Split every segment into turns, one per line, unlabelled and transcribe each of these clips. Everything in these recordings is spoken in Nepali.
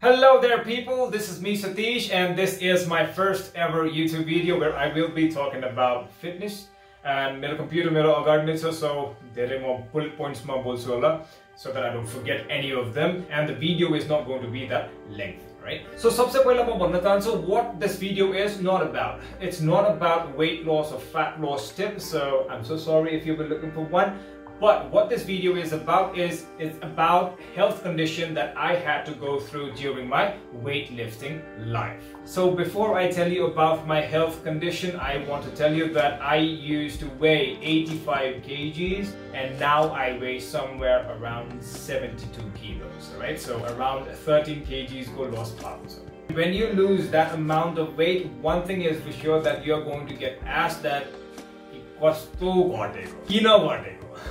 Hello there people, this is me Satish and this is my first ever YouTube video where I will be talking about fitness and my computer मेरो अगाडि नै छ so धेरै म bullet points मा बोल्छु होला so that I don't forget any of them and the video is not going to be that lengthy, right? So सबसे पहिला म भन्न चाहन्छु what this video is not about. It's not about weight loss or fat loss tips, so I'm so sorry if you've been looking for one. But what this video is about is about health condition that I had to go through during my weightlifting life. So before I tell you about my health condition, I want to tell you that I used to weigh 85 kgs and now I weigh somewhere around 72 kilos, right? So around 13 kgs go lost pounds. When you lose that amount of weight, one thing is for sure that you're going to get asked that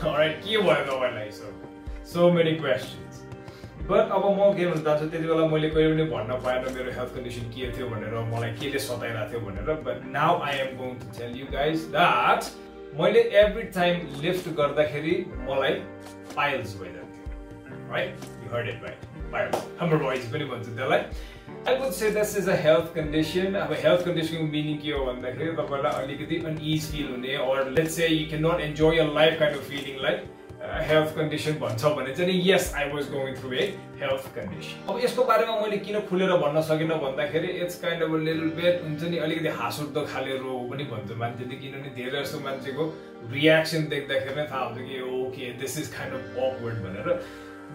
alright, so many questions. But अब म के भन्न चाहन्छु त्यति बेला मैले कहिले पनि भन्न पाएन मेरो हेल्थ कन्डिसन के थियो भनेर मलाई केले सताइरा थियो भनेर but now I am going to tell you guys that मैले every time lift गर्दाखेरि मलाई piles भइरहेको, right? You heard it right, piles. हाम्रो boys पनि भन्छ त्यसलाई. I would say this is a health condition. A health condition meaning के हो भन्दाखेरि तपाईलाई अलिकति unease feel हुने or let's say you cannot enjoy your life kind of feeling like health condition भन्छ भने चाहिँ yes I was going through a health condition. अब यसको बारेमा मैले किन खुलेर भन्न सकिन भन्दाखेरि it's kind of a little bit हुन्छ नि अलिकति हाँसउठ्दो खाले रोग पनि भन्छ मान्छेले किनभने धेरै जस्तो मान्छेको रियाक्सन देख्दाखेरि नै थाहा हुन्छ कि okay this is kind of awkward भनेर.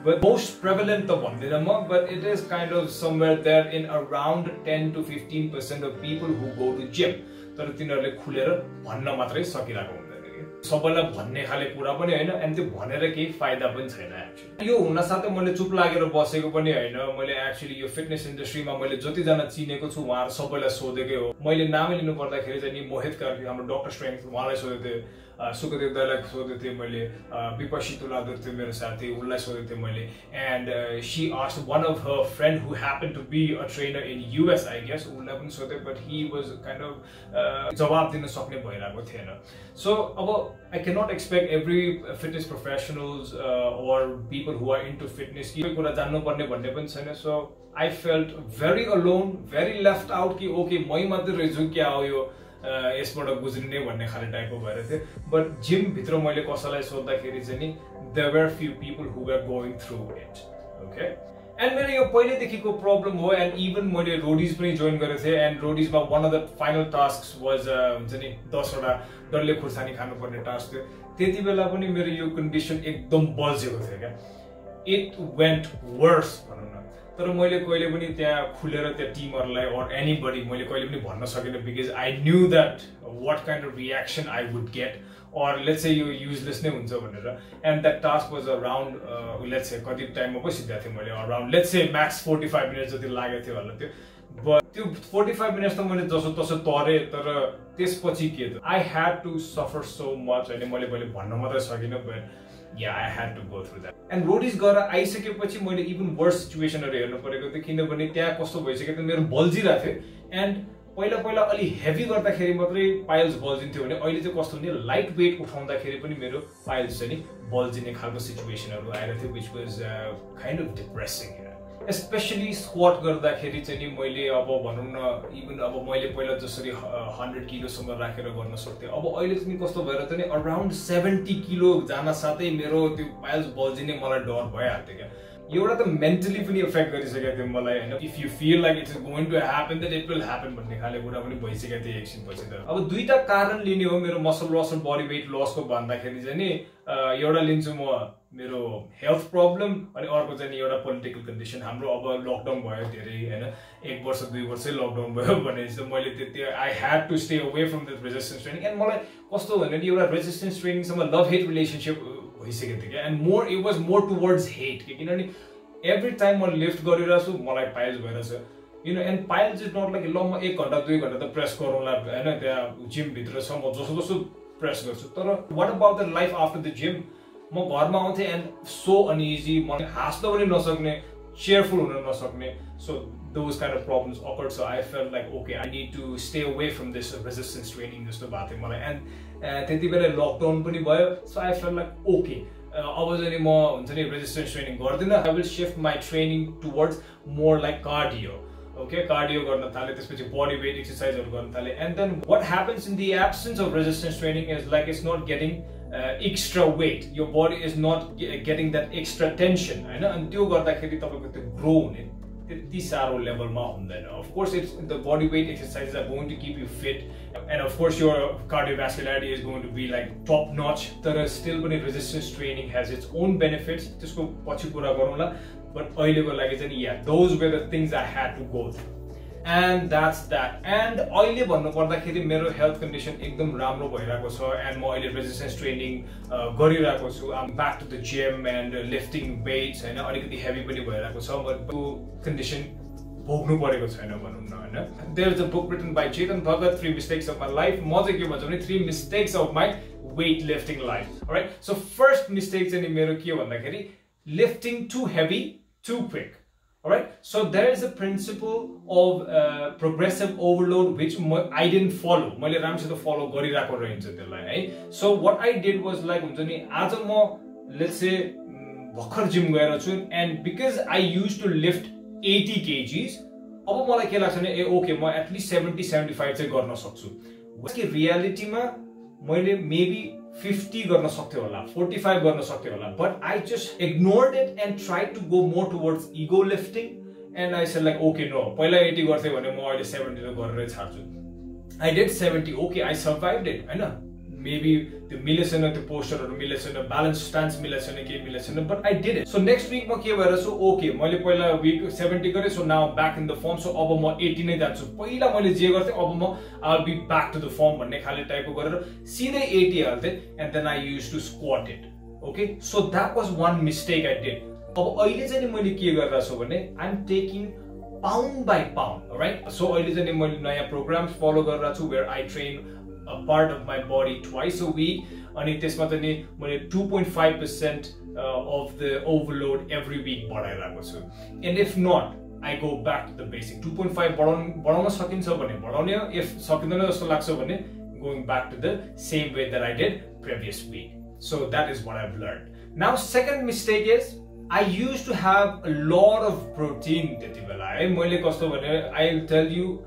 But most prevalent the one, but it is kind of somewhere there in around 10 to 15% of people who go to gym. तर तिनीहरुले खुलेर भन्न मात्रै सकिराको हुँदैन के. सबैलाई भन्ने खाले कुरा पनि हैन अनि त्यो भनेर केही फाइदा पनि छैन एक्चुअली. यो हुन साथै मैले चुप लागेर बसेको पनि हैन. मैले एक्चुअली यो फिटनेस इन्डस्ट्रीमा मैले जति जना चिनेको छु उहाँहरु सबैलाई सोधेकै हो. मैले नाम लिनु पर्दाखेरि चाहिँ नि मोहित कार्की हाम्रो डाक्टर स्ट्रेन्थ उहाँलाई सोधेथे. सुखदेव दाइलाई सोधेको थिएँ मैले विपक्षी तुलादर थियो मेरो साथी उनलाई सोधेको थिएँ मैले and she asked one of her friend who happened to be a trainer in US I guess उनलाई पनि सोधे but he was kind of जवाब दिन सक्ने भइरहेको थिएन. So अब I cannot expect every fitness professionals or people who are into fitness कि कुरा जान्नु पर्ने भन्ने पनि छैन. So I felt very alone, very left out कि okay मै मात्रै रहेछु क्या हो यो यसबाट गुज्रिने भन्ने खाले टाइपको भएर थियो. बट जिम भित्र मैले कसैलाई सोध्दाखेरि चाहिँ नि there were few people who were going through it, okay? And मेरो यो पहिलेदेखिको प्रब्लम हो and even मैले रोडीज पनि जोइन गरेको थिएँ and रोडीजमा one of the final tasks was हुन्छ नि 10 वटा डल्ले खुर्सानी खानुपर्ने टास्क थियो. त्यति बेला पनि मेरो यो कन्डिसन एकदम बल्झेको थियो क्या. It went worse भनौँ न. तर मैले कहिले पनि त्यहाँ खुलेर त्यहाँ टिमहरुलाई or anybody मैले कहिले पनि भन्न सकिन because I knew that what kind of reaction I would get or let's say यो useless नै हुन्छ भनेर. And that task was around let's say कति टाइममा पो सिद्धा थिए मैले around let's say max 45 minutes जति लागेको थियो होला त्यो. But त्यो 45 minutes त मैले जसो तसो तरे तर त्यसपछि के त I had to suffer so much अनि मैले भन्न मात्रै सकिन but yeah I had to go through that. And Roadies गएर आइसकेपछि मैले even worse situationहरु हेर्नु परेको थियो किनभने त्यहाँ कस्तो भइसक्यो त मेरो बल्झिरा थियो and पहिला अलि हेभी गर्दाखेरि मात्रै पाइल्स बल्झिन्थ्यो भने अहिले चाहिँ कस्तो हुने लाइट वेट उठाउँदाखेरि पनि मेरो पाइल्स चाहिँ नि बल्झिने खालको सिचुएसनहरु आइरहेको थियो which was kind of depressing. Especially squat गर्दाखेरि चाहिँ नि मैले अब भनौं न इभन अब मैले पहिला जसरी 100 किलो सम्म राखेर गर्न सक्थे अब अहिले चाहिँ कस्तो भएर त नि अराउन्ड 70 किलो जान साथै मेरो त्यो पाइल्स बल्झिने मलाई डर भइहाल्थ्यो क्या. एउटा त मेन्टली पनि इफेक्ट गरिसकेको थियो मलाई हैन. If you feel like it's going to happen then it will happen भन्ने खाले कुरा पनि भइसकेको थियो एकछिन पछि त. अब दुईटा कारण लिने हो मेरो मसल लस र बडी वेट लसको भन्दाखेरि चाहिँ नि एउटा लिन्छु म मेरो हेल्थ प्रब्लम अनि अर्को चाहिँ एउटा पोलिटिकल कन्डिसन. हाम्रो अब लकडाउन भयो धेरै हैन 1 वर्ष 2 वर्षै लकडाउन भयो भने चाहिँ मैले त्यति I had to stay away from the resistance training and मलाई कस्तो भने नि एउटा रेजिस्टेन्स ट्रेनिङसँग लभ हेट रिलेसनशिप भइसकेको थियो क्या. And more it was more towards hate किनभने एभ्री टाइम म लिफ्ट गरिरहेको छु मलाई पाइल्स भइरहेछ you know. And piles is not like ल म 1 घण्टा 2 घण्टा त प्रेस गरौँला हैन त्यहाँ जिम भित्र छ म जसो जसो प्रेस गर्छु. तर what about the life after the gym म घरमा आउँथे एन्ड सो अनइजी म हाँस्न पनि नसक्ने cheerful हुन नसक्ने. So those kind of problems occurred. So I felt like okay, I need to stay away from this resistance training जस्तो भएको थियो मलाई. And त्यति बेला लकडाउन पनि भयो. So I felt like okay, अब चाहिँ म हुन्छ नि रेजिस्टेन्स ट्रेनिङ गर्दिन I will shift my training towards more like cardio okay cardio गर्न थाले त्यसपछि बडी वेट एक्सरसाइजहरु गर्न थाले and then what happens in the absence of resistance training is like it's not getting extra weight your body is not getting that extra tension हैन अनि त्यो गर्दाखेरि तपाईको त्यो ग्रो हुने त्यति सारो लेभलमा हुँदैन of course it's the body weight exercises are going to keep you fit and of course your cardiovascularity is going to be like top notch तर still पनि resistance training has its own benefits त्यसको पछि कुरा गरौँला but अहिलेको लागि चाहिँ yeah those were the things I had to go through and that's that and अहिले भन्नु पर्दाखेरि मेरो हेल्थ कन्डिसन एकदम राम्रो भइराको छ and म अहिले रेजिस्टेन्स ट्रेनिङ गरिराको छु I'm back to the gym and lifting weights हैन अलिकति हेभी पनि भइराको छ but त्यो कन्डिसन भोग्नु परेको छैन भनौं न हैन there is a book written by Chetan Bhagat 3 mistakes of my life म चाहिँ के भन्छु भने 3 mistakes of my weightlifting life alright so first mistake चाहिँ मेरो के भन्दाखेरि lifting too heavy too quick alright so there is a principle of progressive overload which I didn't follow मैले राम्रोसित फलो गरिराको रहन्छ त्यसलाई है so what I did was like हुन्छ नि आज म let's say भर्खर जिम गएर छु and because I used to lift 80 kgs अब मलाई के लाग्छ भने ए ओके म at least 70 75 चाहिँ गर्न सक्छु कि रियालिटीमा मैले मेबी 50 गर्न सक्थे होला 45 गर्न सक्थे होला but I just ignored it and tried to go more towards ego lifting and I said like okay no पहिला 80 गर्थे भने म अहिले 70 गरेरै छाड्छु I did 70 okay I survived it हैन maybe the मिलेसन त्यो पोस्चरहरु मिलेसन ब्यालेन्स स्टान्स मिलेसन के मिलेसन but I did it so next week म के भएर सो okay मैले पहिला week 70 गरे so now back in the form so अब म 80 नै जान्छु पहिला मैले जे गर्थे अब म I'll be back to the form भन्ने खाली टाइपको गरेर सिधै 80 हाल्थे and then I used to squat it okay so that was one mistake I did अब अहिले चाहिँ नि मैले के गरिरा छु भने I'm taking pound by pound alright so अहिले चाहिँ नि मैले नयाँ प्रोग्राम्स फलो गरिरा छु where I train a part of my body twice a week अनि त्यसमा चाहिँ नि मैले 2.5% of the overload every week बढाइराको छु and if not I go back to the basic 2.5 बढाउन सकिन्छ भने बढाउने if सकिँदैन जस्तो लाग्छ भने going back to the same way that I did previous week so that is what I've learned now second mistake is I used to have a lot of protein त्यति बेला है मैले कस्तो भने I'll tell you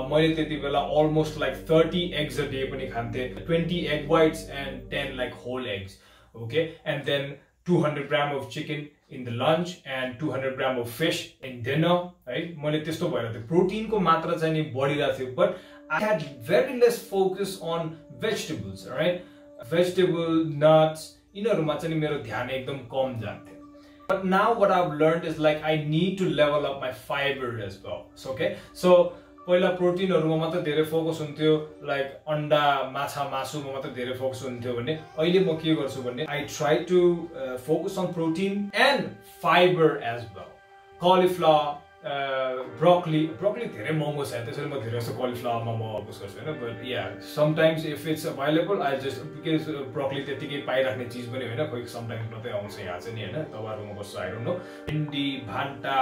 मैले त्यति बेला almost like 30 eggs a day पनि खान्थे 20 egg whites and 10 like whole eggs okay and then 200 gram of chicken in the lunch and 200 gram of fish in dinner है मैले त्यस्तो भएर थियो प्रोटिन को मात्रा चाहिँ नि बढिरहेको थियो but I had very less focus on vegetables right vegetable nuts यिनीहरुमा चाहिँ मेरो ध्यान एकदम कम जान्थ्यो but now what I've learned is like I need to level up my fiber as well so okay so पहिला प्रोटिनहरुमा मात्र धेरै फोकस हुन्थ्यो लाइक अंडा माछा मासुमा मात्र धेरै फोकस हुन्थ्यो भने अहिले म के गर्छु भने I try to focus on protein and fiber as well cauliflower broccoli धेरै महँगो छ त्यसैले म धेरै जस्तो cauliflowerमा म फोकस गर्छु हैन but yeah sometimes if it's available I just because broccoli त्यतिकै पाइराख्ने चीज पनि हैन कोही sometimes मात्रै आउँछ यहाँ चाहिँ नि हैन तपाईहरुमा कस्तो I don't know भिन्डी भान्टा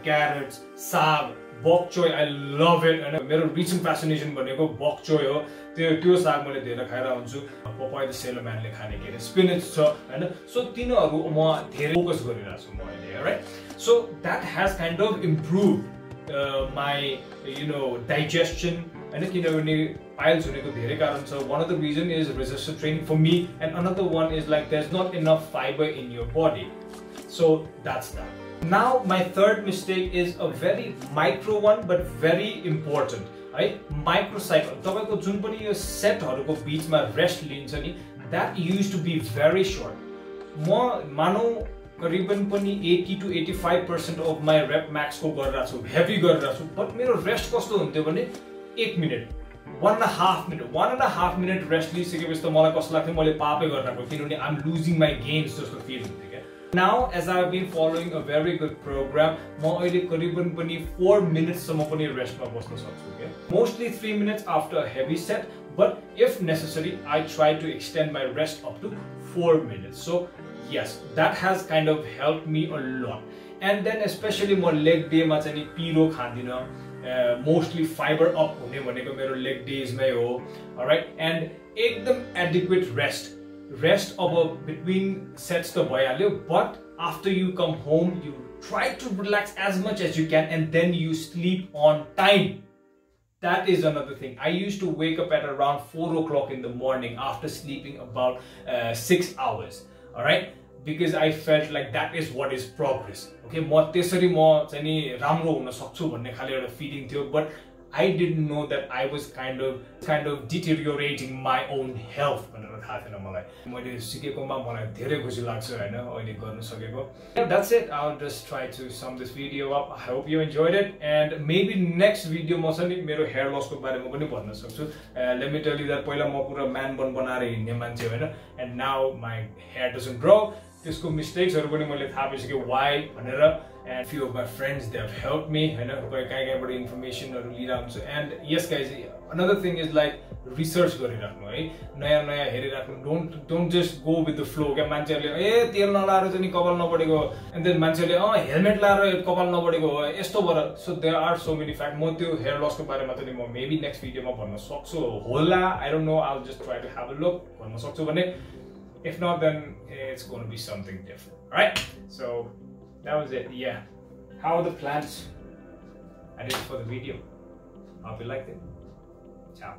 क्यारेट्स साग bok choy I love it and मेरो recent fascination भनेको bok choy हो त्यो साग मैले धेरै खाएर हुन्छु पपाया द सेलोम्यानले खाने के रे स्पिनच छ हैन सो तिनीहरु म धेरै फोकस गरिरहेको छु म अहिले right so that has kind of improved my you know digestion and किनभने piles हुनेको धेरै कारण छ one of the reason is resistance training for me and another one is like there's not enough fiber in your body so that's that now my third mistake is a very micro one but very important right microcycle तपाईको जुन पनि यो सेटहरुको बीचमा रेस्ट लिन्छ नि that used to be very short म मानौ करिबन पनि 80 to 85% of my rep max को गरिरा छु हेभी गरिरा छु बट मेरो रेस्ट कस्तो हुन्थ्यो भने 1 मिनेट 1.5 minute रेस्ट लिइसकेपछि त मलाई कस्तो लाग्थ्यो मैले पापै गरिराको किनभने I'm losing my gains जस्तो फिल हुन्थ्यो के Now as I've been following a very good program म अहिले करिबन पनि 4 minutes सम्म पनि रेस्टमा बस्न सक्छु के mostly 3 minutes after a heavy set but if necessary I try to extend my rest up to 4 minutes so yes that has kind of helped me a lot and then especially म leg day मा चाहिँ पिरो खादिन mostly fiber up हुने भनेको मेरो leg days मै हो alright and एकदम adequate rest rest of between sets the bhayalyo, but after you come home, you try to relax as much as you can and then you sleep on time. That is another thing. I used to wake up at around 4 o'clock in the morning after sleeping about 6 hours. All right, because I felt like that is what is progress. Okay, म त्यसरी म चाहिँ नि राम्रो हुन सक्छु भन्ने खाले एउटा फिलिङ थियो, but I didn't know that I was kind of deteriorating my own health भनेर थाहा थिएन मलाई. मैले सिकेकोमा मलाई धेरै खुसी लाग्छ हैन अहिले गर्न सकेको. That's it. I'll just try to sum this video up. I hope you enjoyed it, and maybe next video म चाहिँ मेरो hair loss को बारेमा पनि भन्न सक्छु. Let me tell you that पहिला म पुरा man bun बनाएर हिँड्ने मान्छे हैन, and now my hair doesn't grow. त्यसको मिस्टेक्सहरु पनि मैले थाहा पाइसके why भनेर, and few of my friends, they have helped me हैन, कहीँ इन्फर्मेसनहरु लिइराख्छु. And yes guys, another thing is like research गरिराख्नु है, नयाँ नयाँ हेरिराख्नु. Don't just go with the flow. के मान्छेहरुले ए तेल नलाएर चाहिँ कपाल नबढेको, and then मान्छेहरुले हेलमेट लाएर कपाल नबढेको यस्तो भएर. So there are so many facts. म त्यो hair loss को बारेमा त म maybe next video मा भन्न सक्छु होला. I don't know. I'll just try to have a look. भन्न सक्छु भने. If not, then it's going to be something different. All right. So that was it. Yeah. How are the plants? I did it for the video. Hope you liked it. Ciao.